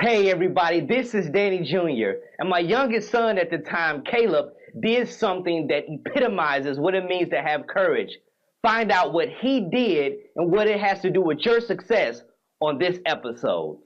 Hey everybody, this is Danny Jr. And my youngest son at the time, Caleb, did something that epitomizes what it means to have courage. Find out what he did and what it has to do with your success on this episode.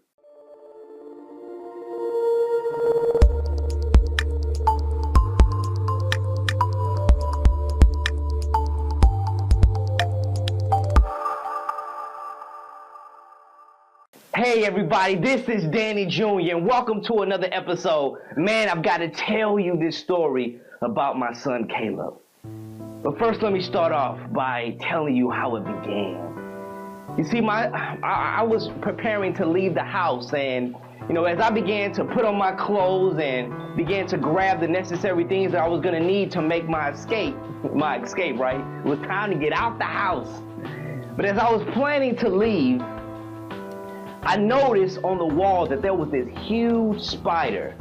Hey everybody, this is Danny Jr. and welcome to another episode. Man, I've got to tell you this story about my son Caleb. But first, let me start off by telling you how it began. You see, I was preparing to leave the house, and as I began to put on my clothes and began to grab the necessary things that I was going to need to make my escape, right? It was time to get out the house. But as I was planning to leave, I noticed on the wall that there was this huge spider.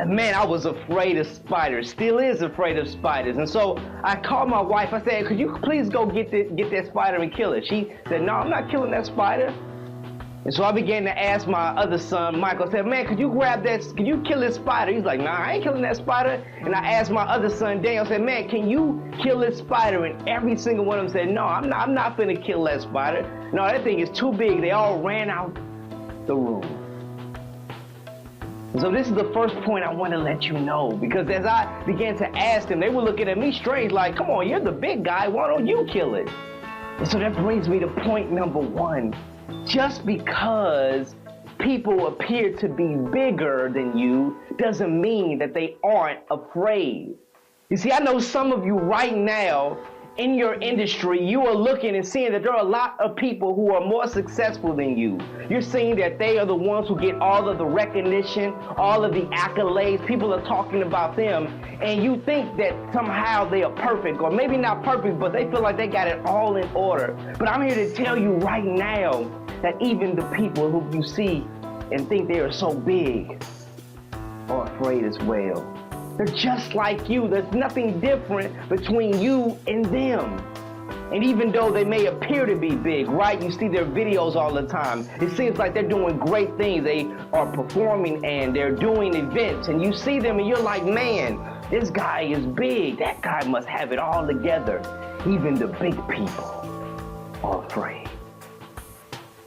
And man, I was afraid of spiders, still is afraid of spiders. And so I called my wife. I said, could you please go get that spider and kill it? She said, no, I'm not killing that spider. And so I began to ask my other son, Michael. I said, man, could you kill this spider? He's like, nah, I ain't killing that spider. And I asked my other son, Daniel, I said, man, can you kill this spider? And every single one of them said, no, I'm not gonna kill that spider. No, that thing is too big. They all ran out the room. And so this is the first point I want to let you know, because as I began to ask them, they were looking at me strange like, come on, you're the big guy, why don't you kill it? And so that brings me to point number one. Just because people appear to be bigger than you doesn't mean that they aren't afraid. You see, I know some of you right now in your industry, you are looking and seeing that there are a lot of people who are more successful than you. You're seeing that they are the ones who get all of the recognition, all of the accolades. People are talking about them, and you think that somehow they are perfect, or maybe not perfect, but they feel like they got it all in order. But I'm here to tell you right now that even the people who you see and think they are so big are afraid as well. They're just like you. There's nothing different between you and them. And even though they may appear to be big, right? You see their videos all the time. It seems like they're doing great things. They are performing and they're doing events. And you see them and you're like, man, this guy is big. That guy must have it all together. Even the big people are afraid.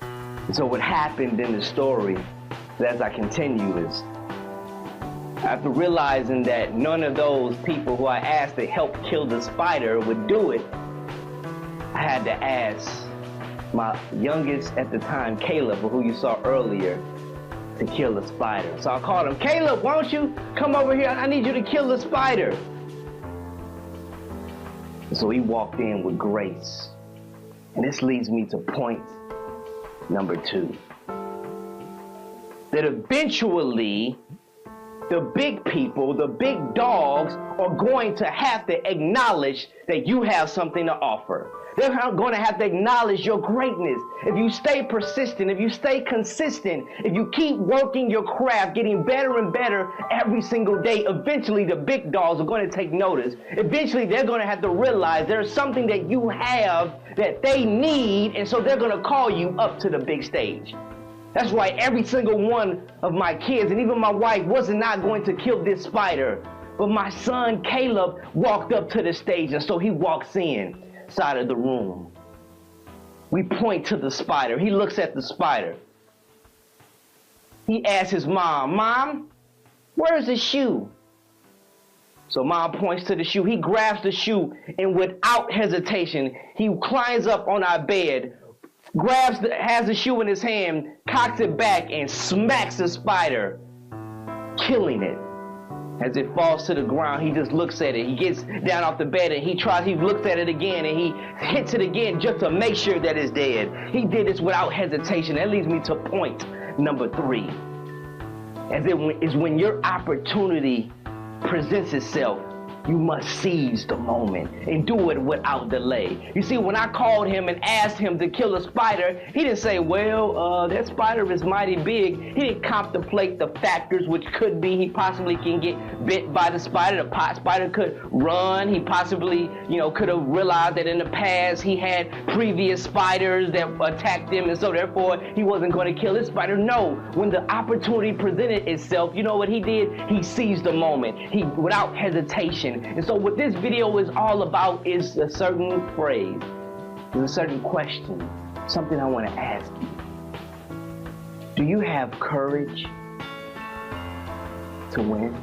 And so what happened in the story, as I continue, is after realizing that none of those people who I asked to help kill the spider would do it, I had to ask my youngest at the time, Caleb, who you saw earlier, to kill the spider. So I called him, Caleb, why don't you come over here? I need you to kill the spider. And so he walked in with grace. And this leads me to point number two. That eventually, the big people, the big dogs, are going to have to acknowledge that you have something to offer. They're going to have to acknowledge your greatness. If you stay persistent, if you stay consistent, if you keep working your craft, getting better and better every single day, eventually the big dogs are going to take notice. Eventually they're going to have to realize there's something that you have that they need, and so they're going to call you up to the big stage. That's why every single one of my kids, and even my wife, was not going to kill this spider. But my son, Caleb, walked up to the stage, and so he walks inside of the room. We point to the spider. He looks at the spider. He asks his mom, Mom, where's the shoe? So Mom points to the shoe. He grabs the shoe, and without hesitation, he climbs up on our bed, has the shoe in his hand, cocks it back, and smacks the spider, killing it. As it falls to the ground, he just looks at it. He gets down off the bed and he looks at it again, and he hits it again just to make sure that it's dead. He did this without hesitation. That leads me to point number three. As it is when your opportunity presents itself, you must seize the moment and do it without delay. You see, when I called him and asked him to kill a spider, he didn't say, well, that spider is mighty big. He didn't contemplate the factors which could be he possibly can get bit by the spider. The spider could run. He possibly, could have realized that in the past he had previous spiders that attacked him, and so therefore he wasn't going to kill his spider. No, when the opportunity presented itself, you know what he did? He seized the moment. He, without hesitation. And so what this video is all about is a certain phrase, is a certain question, something I want to ask you. Do you have courage to win?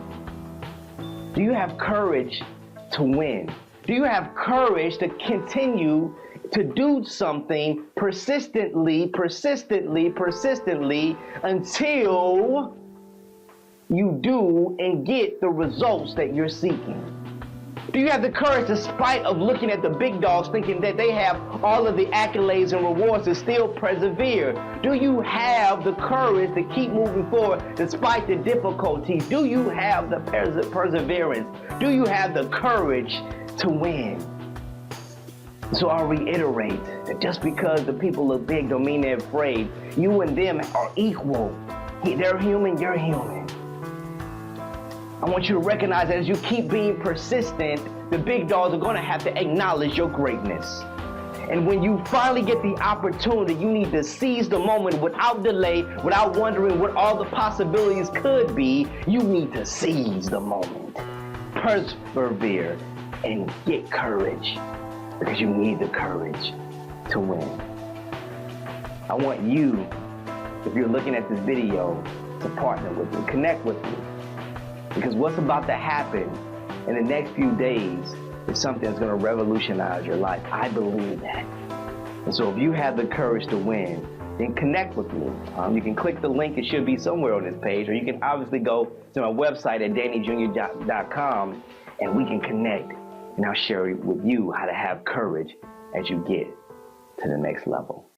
Do you have courage to win? Do you have courage to continue to do something persistently until you do and get the results that you're seeking? Do you have the courage, despite of looking at the big dogs, thinking that they have all of the accolades and rewards, to still persevere? Do you have the courage to keep moving forward despite the difficulties? Do you have the perseverance? Do you have the courage to win? So I'll reiterate that just because the people look big don't mean they're afraid. You and them are equal. They're human, you're human. I want you to recognize that as you keep being persistent, the big dogs are going to have to acknowledge your greatness. And when you finally get the opportunity, you need to seize the moment without delay, without wondering what all the possibilities could be. You need to seize the moment, persevere, and get courage, because you need the courage to win. I want you, if you're looking at this video, to partner with me, connect with me. Because what's about to happen in the next few days is something that's going to revolutionize your life. I believe that. And so if you have the courage to win, then connect with me. You can click the link. It should be somewhere on this page. Or you can obviously go to my website at DannyJr.com and we can connect. And I'll share with you how to have courage as you get to the next level.